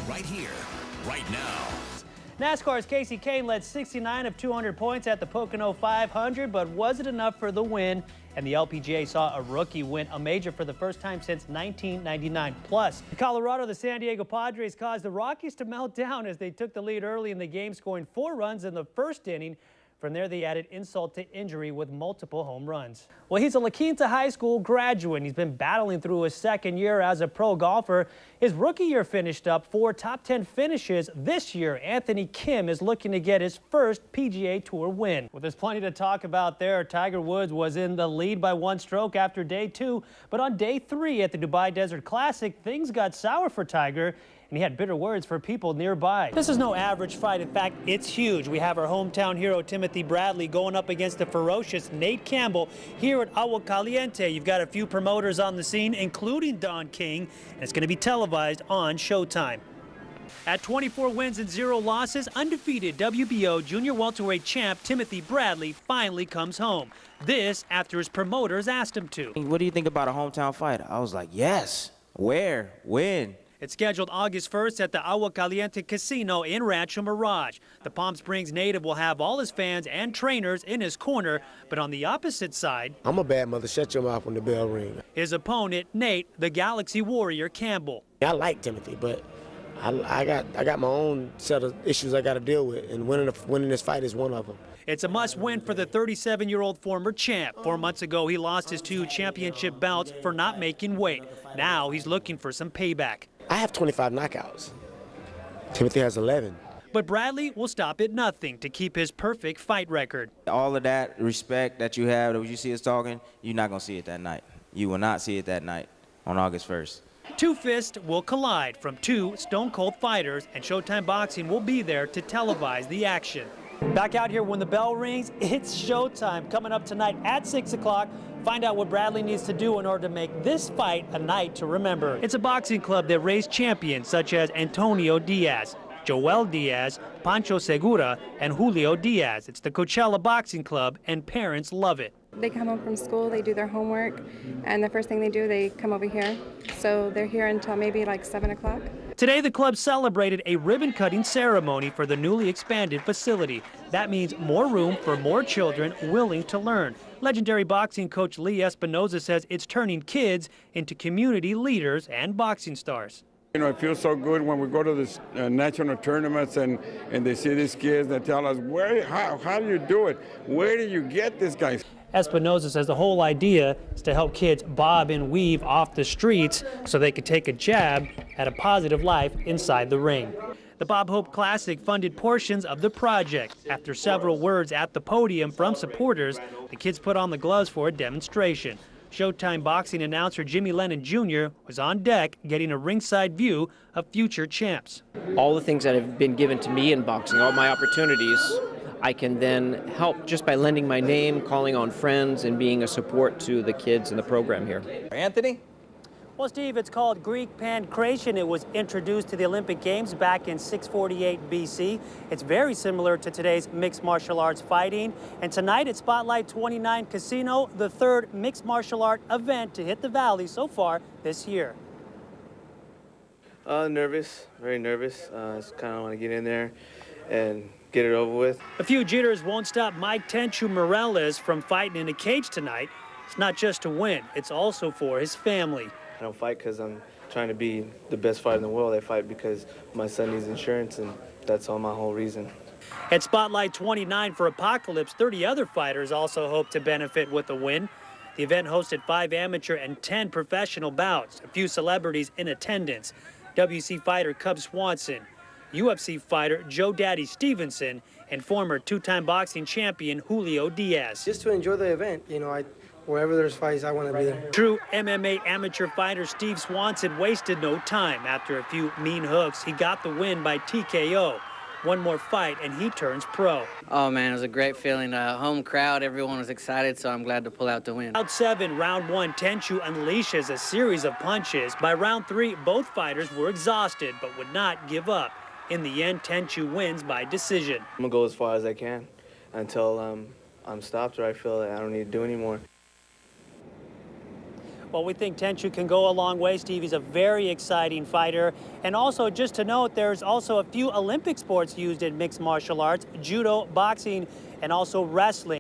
right here, right now. NASCAR's Casey Kane led 69 of 200 points at the Pocono 500, but was it enough for the win? And the LPGA saw a rookie win a major for the first time since 1999. Plus, in Colorado, the San Diego Padres caused the Rockies to melt down as they took the lead early in the game, scoring 4 runs in the first inning. From there, they added insult to injury with multiple home runs. Well, he's a La Quinta High School graduate. He's been battling through his second year as a pro golfer. His rookie year finished up 4 top 10 finishes. This year, Anthony Kim is looking to get his first PGA Tour win. Well, there's plenty to talk about there. Tiger Woods was in the lead by 1 stroke after day 2, but on day 3 at the Dubai Desert Classic, things got sour for Tiger, and he had bitter words for people nearby. This is no average fight. In fact, it's huge. We have our hometown hero, Timothy Bradley, going up against the ferocious Nate Campbell here at Agua Caliente. You've got a few promoters on the scene, including Don King, and it's going to be televised on Showtime. At 24 wins and 0 losses, undefeated WBO junior welterweight champ Timothy Bradley finally comes home. This after his promoters asked him to. What do you think about a hometown fight? I was like, yes. Where? When? It's scheduled August 1st at the Agua Caliente Casino in Rancho Mirage. The Palm Springs native will have all his fans and trainers in his corner, but on the opposite side, I'm a bad mother. Shut your mouth when the bell rings. His opponent, Nate, the Galaxy Warrior Campbell. I like Timothy, but I got my own set of issues I got to deal with, and winning this fight is one of them. It's a must-win for the 37-year-old former champ. 4 months ago, he lost his 2 championship bouts for not making weight. Now he's looking for some payback. I have 25 knockouts. Timothy has 11. But Bradley will stop at nothing to keep his perfect fight record. All of that respect that you have, that you see us talking, you're not going to see it that night. You will not see it that night on August 1st. 2 fists will collide from 2 stone-cold fighters, and Showtime Boxing will be there to televise the action. Back out here when the bell rings, it's showtime. Coming up tonight at 6 o'clock, find out what Bradley needs to do in order to make this fight a night to remember. It's a boxing club that raised champions such as Antonio Diaz, Joel Diaz, Pancho Segura, and Julio Diaz. It's the Coachella Boxing Club, and parents love it. They come home from school, they do their homework, and the first thing they do, they come over here. So they're here until maybe like 7 o'clock. Today, the club celebrated a ribbon-cutting ceremony for the newly expanded facility. That means more room for more children willing to learn. Legendary boxing coach Lee Espinoza says it's turning kids into community leaders and boxing stars. You know, it feels so good when we go to these national tournaments and they see these kids that tell us, how do you do it? Where do you get this guy? Espinoza says the whole idea is to help kids bob and weave off the streets so they could take a jab at a positive life inside the ring. The Bob Hope Classic funded portions of the project. After several words at the podium from supporters, the kids put on the gloves for a demonstration. Showtime Boxing announcer Jimmy Lennon Jr. was on deck getting a ringside view of future champs. All the things that have been given to me in boxing, all my opportunities, I can then help just by lending my name, calling on friends, and being a support to the kids in the program here. Anthony? Well, Steve, it's called Greek pancration. It was introduced to the Olympic Games back in 648 BC. It's very similar to today's mixed martial arts fighting. And tonight at Spotlight 29 Casino, the 3rd mixed martial art event to hit the Valley so far this year. Nervous, very nervous. Just kind of want to get in there and get it over with. A few jitters won't stop Mike Tenchu Morales from fighting in a cage tonight. It's not just to win, it's also for his family. I don't fight because I'm trying to be the best fighter in the world. I fight because my son needs insurance, and that's all my whole reason. At Spotlight 29 for Apocalypse, 30 other fighters also hope to benefit with a win. The event hosted 5 amateur and 10 professional bouts, a few celebrities in attendance. WC fighter Cub Swanson, UFC fighter Joe Daddy Stevenson, and former 2-time boxing champion Julio Diaz. Just to enjoy the event, you know, wherever there's fights, I want to be there. True MMA amateur fighter Steve Swanson wasted no time. After a few mean hooks, he got the win by TKO. One more fight, and he turns pro. Oh, man, it was a great feeling. Home crowd, everyone was excited, so I'm glad to pull out the win. Round 7, round 1, Tenchu unleashes a series of punches. By round 3, both fighters were exhausted, but would not give up. In the end, Tenchu wins by decision. I'm going to go as far as I can until I'm stopped or I feel that I don't need to do anymore. Well, we think Tenchu can go a long way, Steve. He's a very exciting fighter. And also, just to note, there's also a few Olympic sports used in mixed martial arts: judo, boxing, and also wrestling.